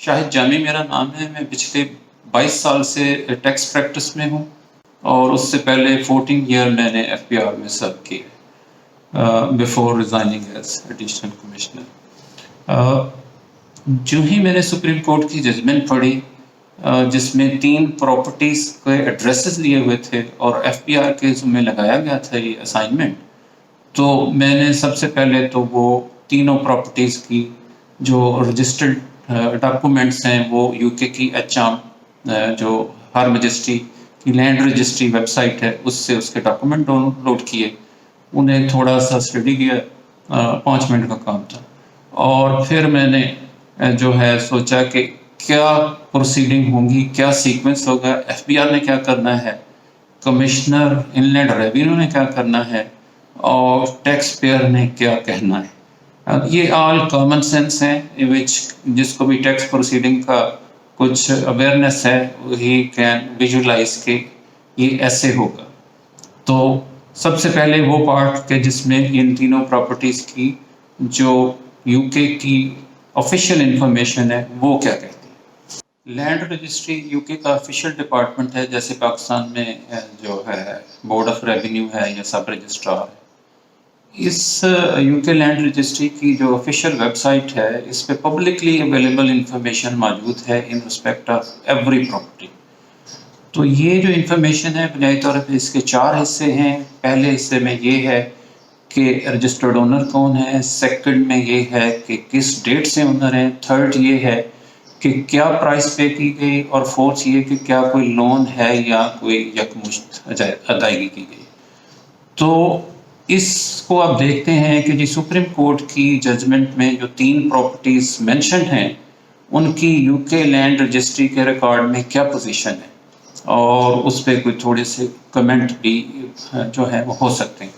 شاہد جامی میرا نام ہے. میں پچھلے 22 سال سے ٹیکس پریکٹس میں ہوں اور اس سے پہلے 14 ایئر میں نے ایف بی آر میں سرو کیے بیفور ریزائننگ ایز ایڈیشنل کمشنر. جو ہی میں نے سپریم کورٹ کی ججمنٹ پڑھی جس میں 3 پراپرٹیز کے ایڈریسز لیے ہوئے تھے اور ایف بی آر کے ذمہ لگایا گیا تھا یہ اسائنمنٹ، تو میں نے سب سے پہلے تو وہ تینوں پراپرٹیز کی جو رجسٹرڈ ڈاکومنٹس ہیں وہ یو کے کی ایچ جو ہر مجسٹری کی لینڈ رجسٹری ویب سائٹ ہے اس سے اس کے ڈاکومنٹ ڈاؤن لوڈ کیے، انہیں تھوڑا سا اسٹڈی کیا، 5 منٹ کا کام تھا. اور پھر میں نے جو ہے سوچا کہ کیا پروسیڈنگ ہوں گی، کیا سیکوینس ہوگا، ایف بی آر نے کیا کرنا ہے، کمشنر ان لینڈ ریونیو نے کیا کرنا ہے اور ٹیکس پیئر نے کیا کہنا ہے. یہ آل کامن سینس ہیں جس کو بھی ٹیکس پروسیڈنگ کا کچھ اویئرنیس ہے ہی کین ویژولائز کہ یہ ایسے ہوگا. تو سب سے پہلے وہ پارٹ کہ جس میں ان تینوں پراپرٹیز کی جو یو کے کی آفیشیل انفارمیشن ہے وہ کیا کہتی ہے. لینڈ رجسٹری یو کے کا آفیشیل ڈپارٹمنٹ ہے، جیسے پاکستان میں جو ہے بورڈ آف ریونیو ہے یا سب رجسٹرار ہے. اس یو کے لینڈ رجسٹری کی جو آفیشیل ویب سائٹ ہے اس پہ پبلکلی اویلیبل انفارمیشن موجود ہے ان رسپیکٹ آف ایوری پراپرٹی. تو یہ جو انفارمیشن ہے بنیادی طور پہ اس کے 4 حصے ہیں. پہلے حصے میں یہ ہے کہ رجسٹرڈ اونر کون ہے، سیکنڈ میں یہ ہے کہ کس ڈیٹ سے اونر ہے، تھرڈ یہ ہے کہ کیا پرائس پے کی گئی، اور فورتھ یہ کہ کیا کوئی لون ہے یا کوئی یکمشت ادائیگی کی گئی. تو اس کو آپ دیکھتے ہیں کہ جی سپریم کورٹ کی ججمنٹ میں جو 3 پراپرٹیز مینشنڈ ہیں ان کی یو کے لینڈ رجسٹری کے ریکارڈ میں کیا پوزیشن ہے، اور اس پہ کوئی تھوڑے سے کمنٹ بھی جو ہے وہ ہو سکتے ہیں.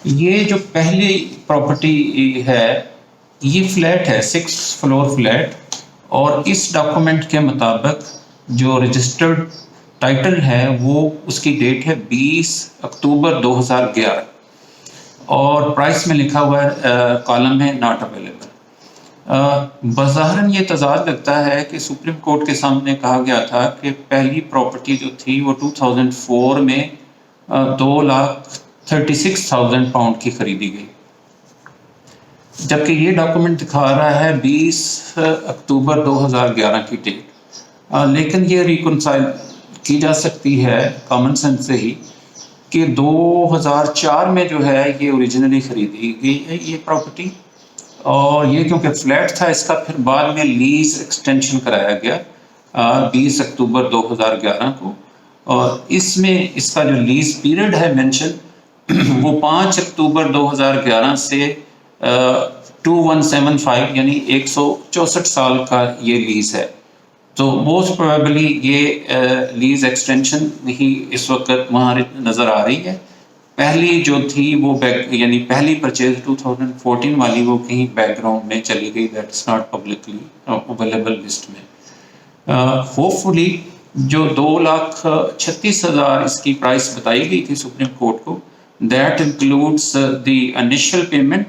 یہ جو پہلی پراپرٹی ہے یہ فلیٹ ہے، 6 فلور فلیٹ، اور اس ڈاکومنٹ کے مطابق جو رجسٹرڈ ٹائٹل ہے وہ اس کی ڈیٹ ہے 20 اکتوبر 2011 اور پرائس میں لکھا ہوا ہے کالم ہے ناٹ اویلیبل. بظاہراً یہ تضاد لگتا ہے کہ سپریم کورٹ کے سامنے کہا گیا تھا کہ پہلی پراپرٹی جو تھی وہ 2004 میں 2,36,000 پاؤنڈ کی خریدی گئی، جبکہ یہ ڈاکومنٹ دکھا رہا ہے 20 اکتوبر 2011 کی ڈیٹ. لیکن یہ ریکنسائل کی جا سکتی ہے کامن سینس سے ہی کہ 2004 میں جو ہے یہ اوریجنلی خریدی گئی ہے یہ پراپرٹی، اور یہ کیونکہ فلیٹ تھا اس کا پھر بعد میں لیز ایکسٹینشن کرایا گیا 20 اکتوبر 2011 کو، اور اس میں اس کا جو لیز پیریڈ ہے مینشن وہ 5 اکتوبر 2011 سے 2175 یعنی 164 سال کا یہ لیز ہے. تو موسٹ پروبیبلی یہ لیز ایکسٹینشن ہی اس وقت وہاں نظر آ رہی ہے. پہلی جو تھی وہ یعنی پہلی پرچیز 2014 والی وہ کہیں بیک گراؤنڈ میں چلی گئی، that is not publicly available list میں. ہوپ فلی جو 2,36,000 اس کی پرائس بتائی گئی تھی سپریم کورٹ کو، that includes the initial payment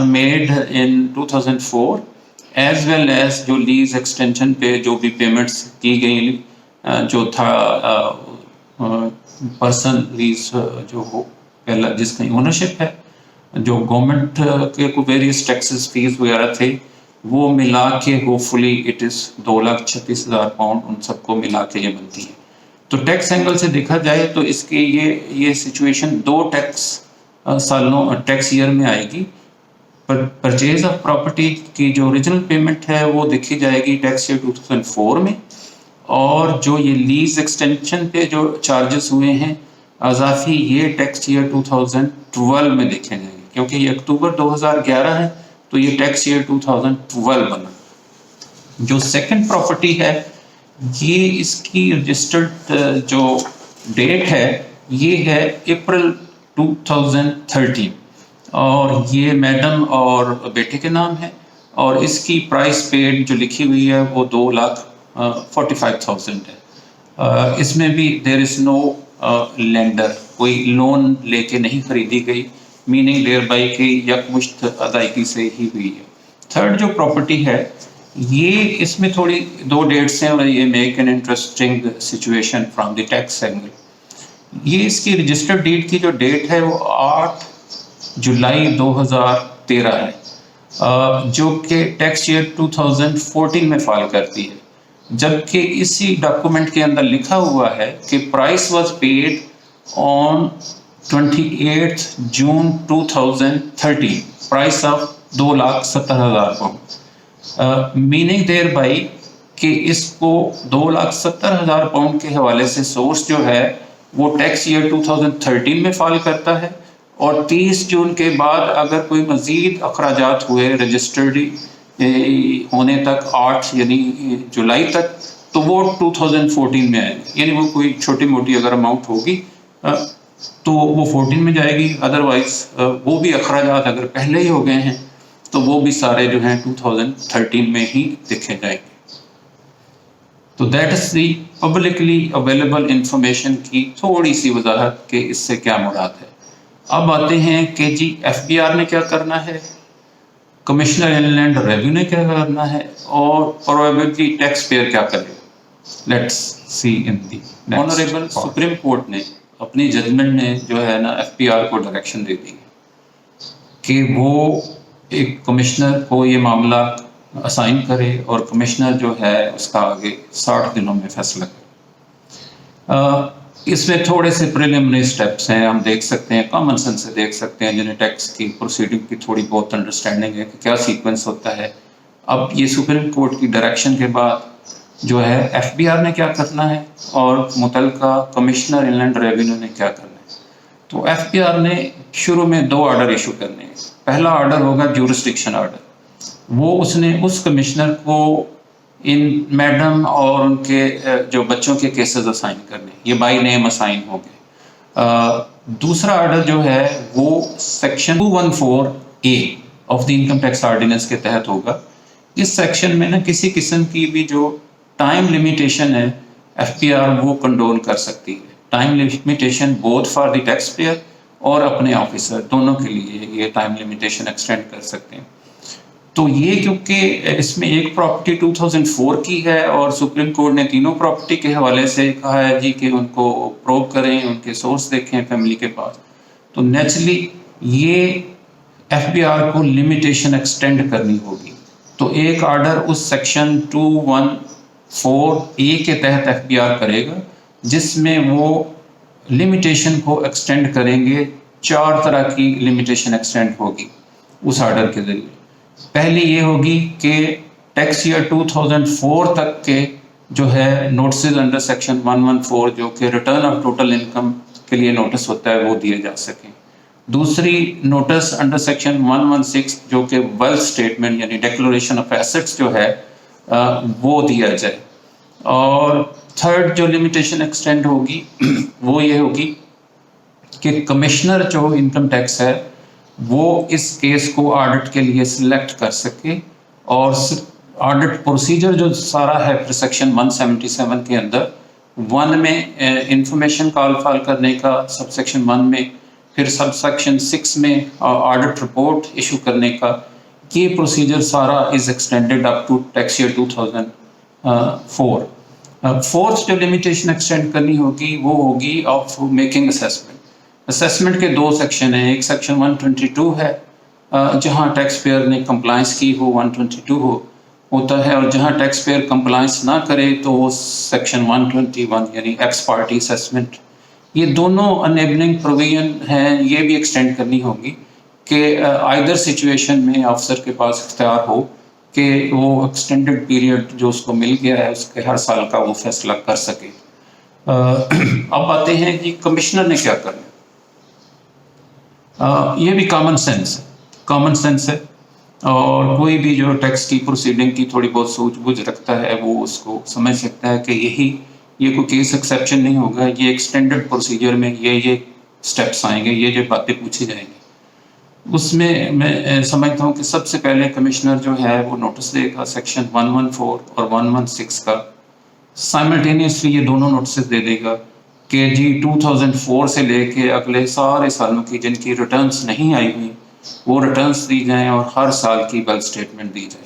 made in 2004 as well as جو لیز ایکسٹینشن پہ جو بھی پیمنٹس کی گئی جو تھا پرسن لیز جو ہو پہلا جس کی اونرشپ ہے، جو گورنمنٹ کے کو ویریس ٹیکسز فیس وغیرہ تھے وہ ملا کے hopefully it is 2,36,000 pound ان سب کو ملا کے یہ بنتی ہے. تو ٹیکس اینگل سے دیکھا جائے تو اس کی یہ سچویشن 2 ٹیکس ایئر میں آئے گی. پرچیز آف پراپرٹی کی جو اوریجنل پیمنٹ ہے وہ دیکھی جائے گی ٹیکس ایئر 2004 میں، اور جو یہ لیز ایکسٹینشن پہ جو چارجز ہوئے ہیں اضافی یہ ٹیکس ایئر 2012 میں دیکھے جائیں گے، کیونکہ یہ اکتوبر 2011 ہے تو یہ ٹیکس ایئر 2012 بنا. جو سیکنڈ پراپرٹی ہے یہ اس کی رجسٹرڈ جو ڈیٹ ہے یہ ہے اپریل 2013، اور یہ میڈم اور بیٹے کے نام ہے، اور اس کی پرائس پیڈ جو لکھی ہوئی ہے وہ 2,45,000 ہے. اس میں بھی دیر از نو لینڈر، کوئی لون لے کے نہیں خریدی گئی، میننگ ڈیئر بائی کہ یکمشت ادائیگی سے ہی ہوئی ہے. تھرڈ جو پراپرٹی ہے یہ اس میں تھوڑی دو ڈیٹس ہیں اور یہ make an interesting situation from the tax angle. یہ اس کی رجسٹرڈ ڈیٹ کی جو ڈیٹ ہے وہ 8 جولائی 2013 ہے، جو کہ ٹیکس ایئر 2014 میں فائل کرتی ہے، جبکہ اسی ڈاکومنٹ کے اندر لکھا ہوا ہے کہ پرائس واز پیڈ آن 28 جون 2013، price of 2,70,000 pound, meaning thereby کہ اس کو 2,70,000 پاؤنڈ کے حوالے سے سورس جو ہے وہ ٹیکس ایئر 2013 میں فائل کرتا ہے، اور 30 جون کے بعد اگر کوئی مزید اخراجات ہوئے رجسٹرڈ ہونے تک 8 یعنی جولائی تک، تو وہ 2014 میں آئے گی. یعنی وہ کوئی چھوٹی موٹی اگر اماؤنٹ ہوگی تو وہ 14 میں جائے گی، ادروائز وہ بھی اخراجات اگر پہلے ہی ہو گئے ہیں تو وہ بھی سارے جو ہیں 2013 میں ہی دیکھے جائیں گے. تو that is the publicly available information کی تھوڑی سی وضاحت کہ اس سے کیا مراد ہے. اب آتے ہیں کہ جی ایف بی آر نے کیا کرنا ہے، کمشنر ان لینڈ ریویو نے کیا کرنا ہے، اور پروبیبلی ٹیکس پیئر کیا کرے. Let's see in the honourable supreme court نے اپنی ججمنٹ میں جو ہے نا ایف بی آر کو ڈائریکشن دے دی کہ وہ ایک کمشنر کو یہ معاملہ اسائن کرے، اور کمشنر جو ہے اس کا آگے 60 دنوں میں فیصلہ کرے. اس میں تھوڑے سے پریلیمنری سٹیپس ہیں، ہم دیکھ سکتے ہیں، کامن سینس سے دیکھ سکتے ہیں، جنہیں ٹیکس کی پروسیڈنگ کی تھوڑی بہت انڈرسٹینڈنگ ہے کہ کیا سیکوینس ہوتا ہے. اب یہ سپریم کورٹ کی ڈائریکشن کے بعد جو ہے ایف بی آر نے کیا کرنا ہے اور متعلقہ کمشنر ان لینڈ ریونیو نے کیا کرنا ہے. تو ایف بی آر نے شروع میں 2 آرڈر ایشو کرنے ہیں. پہلا آرڈر ہوگا جورسڈکشن آرڈر، وہ اس نے اس کمشنر کو ان میڈم اور ان کے جو بچوں کے کیسز اسائن کرنے، یہ بائی نیم اسائن ہو گئے. دوسرا آرڈر جو ہے وہ section 214A of the income tax ordinance کے تحت ہوگا. اس سیکشن میں نا کسی قسم کی بھی جو ٹائم لمیٹیشن ہے ایف پی آر وہ کنڈول کر سکتی ہے. Time limitation both for the tax payer اور اپنے آفیسر دونوں کے لیے یہ ٹائم لمیٹیشن ایکسٹینڈ کر سکتے ہیں. تو یہ کیونکہ اس میں ایک پراپرٹی 2004 کی ہے اور سپریم کورٹ نے تینوں پراپرٹی کے حوالے سے کہا ہے جی کہ ان کو پروو کریں، ان کے سورس دیکھیں فیملی کے پاس، تو نیچرلی یہ ایف بی آر کو لمیٹیشن ایکسٹینڈ کرنی ہوگی. تو ایک آرڈر اس سیکشن 214A کے تحت ایف بی آر کرے گا، جس میں وہ لمیٹیشن کو ایکسٹینڈ کریں گے. 4 طرح کی لمیٹیشن ایکسٹینڈ ہوگی اس آرڈر کے ذریعے. پہلی یہ ہوگی کہ ٹیکس ایئر 2004 تک کے جو ہے نوٹسز انڈر سیکشن 114 جو کہ ریٹرن آف ٹوٹل انکم کے لیے نوٹس ہوتا ہے وہ دیے جا سکیں. دوسری نوٹس انڈر سیکشن 116 جو کہ ویلتھ اسٹیٹمنٹ یعنی ڈیکلریشن آف ایسٹس جو ہے وہ دیا جائے. اور تھرڈ جو لمیٹیشن ایکسٹینڈ ہوگی وہ یہ ہوگی کہ کمشنر جو انکم ٹیکس ہے وہ اس کیس کو آڈٹ کے لیے سلیکٹ کر سکے، اور آڈٹ پروسیجر جو سارا ہے پھر سیکشن 177 کے اندر 1 میں انفارمیشن کال فائل کرنے کا، سب سیکشن 1 میں، پھر سب سیکشن 6 میں آڈٹ رپورٹ ایشو کرنے کا، یہ پروسیجر سارا is extended up to tax year 2004. Fourth جو لمیٹیشن ایکسٹینڈ کرنی ہوگی وہ ہوگی آف میکنگ اسیسمنٹ. اسیسمنٹ کے 2 سیکشن ہیں، ایک سیکشن 122 ہے جہاں ٹیکس پیئر نے کمپلائنس کی ہو 122 ہوتا ہے، اور جہاں ٹیکس پیئر کمپلائنس نہ کرے تو وہ سیکشن 121 یعنی ایکس پارٹی اسیسمنٹ. یہ دونوں انیبلنگ پروویژن ہیں، یہ بھی ایکسٹینڈ کرنی ہوگی کہ آئدر سچویشن میں آفیسر کے پاس اختیار ہو کہ وہ ایکسٹینڈڈ پیریڈ جو اس کو مل گیا ہے اس کے ہر سال کا وہ فیصلہ کر سکے. اب آتے ہیں کہ کمشنر نے کیا کرنا. یہ بھی کامن سینس ہے، اور کوئی بھی جو ٹیکس کی پروسیڈنگ کی تھوڑی بہت سوچ بوجھ رکھتا ہے وہ اس کو سمجھ سکتا ہے کہ یہ کوئی کیس ایکسیپشن نہیں ہوگا، یہ ایکسٹینڈڈ پروسیجر میں یہ سٹیپس آئیں گے، یہ باتیں پوچھی جائیں گی. اس میں سمجھتا ہوں کہ سب سے پہلے کمشنر جو ہے وہ نوٹس دے گا سیکشن 114 اور 116 کا. سائملٹینیسلی یہ دونوں نوٹسز دے دے گا کہ جی 2004 سے لے کے اگلے سارے سالوں کی جن کی ریٹرنز نہیں آئی ہوئی وہ ریٹرنز دی جائیں اور ہر سال کی ویلتھ اسٹیٹمنٹ دی جائے.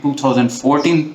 2014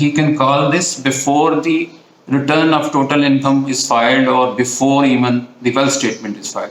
he can call this before the return of total income is filed or before even the wealth statement is filed,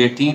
18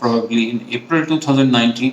probably in April 2019,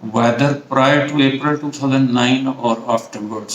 whether prior to April 2009 or afterwards,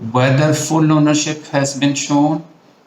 whether full ownership has been shown,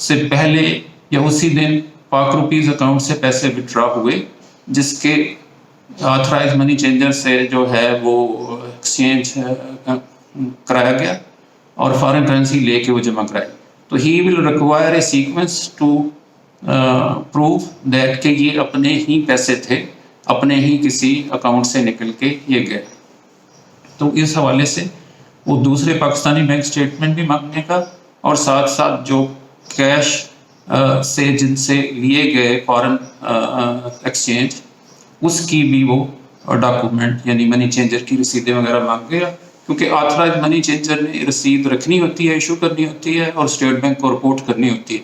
سے پہلے یا اسی دن پاک rupees account سے پیسے وڈرا ہوئے جس کے آتھرائز منی چینجر سے جو ہے وہ ایکسچینج کرایا گیا اور فارن کرنسی لے کے وہ جمع کرائی. تو he will require a sequence to prove that کہ یہ اپنے ہی پیسے تھے, اپنے ہی کسی اکاؤنٹ سے نکل کے یہ گئے. تو اس حوالے سے وہ دوسرے پاکستانی بینک اسٹیٹمنٹ بھی مانگنے کا اور ساتھ ساتھ جو کیش سے جن سے لیے گئے فارن ایکسچینج اس کی بھی وہ ڈاکومنٹ یعنی منی چینجر کی رسیدیں وغیرہ مانگ گیا, کیونکہ آتھرائز منی چینجر نے رسید رکھنی ہوتی ہے, ایشو کرنی ہوتی ہے اور اسٹیٹ بینک کو رپورٹ کرنی ہوتی ہے.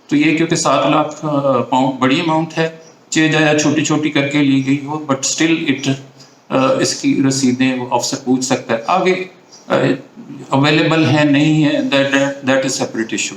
تو یہ کیونکہ 7 لاکھ پاؤنڈ بڑی اماؤنٹ ہے, چاہے چھوٹی چھوٹی کر کے لی گئی ہو, بٹ اسٹل اٹ اس کی رسیدیں افسر پوچھ سکتا ہے. آگے اویلیبل ہے نہیں ہے, دیٹ از سیپریٹ ایشو.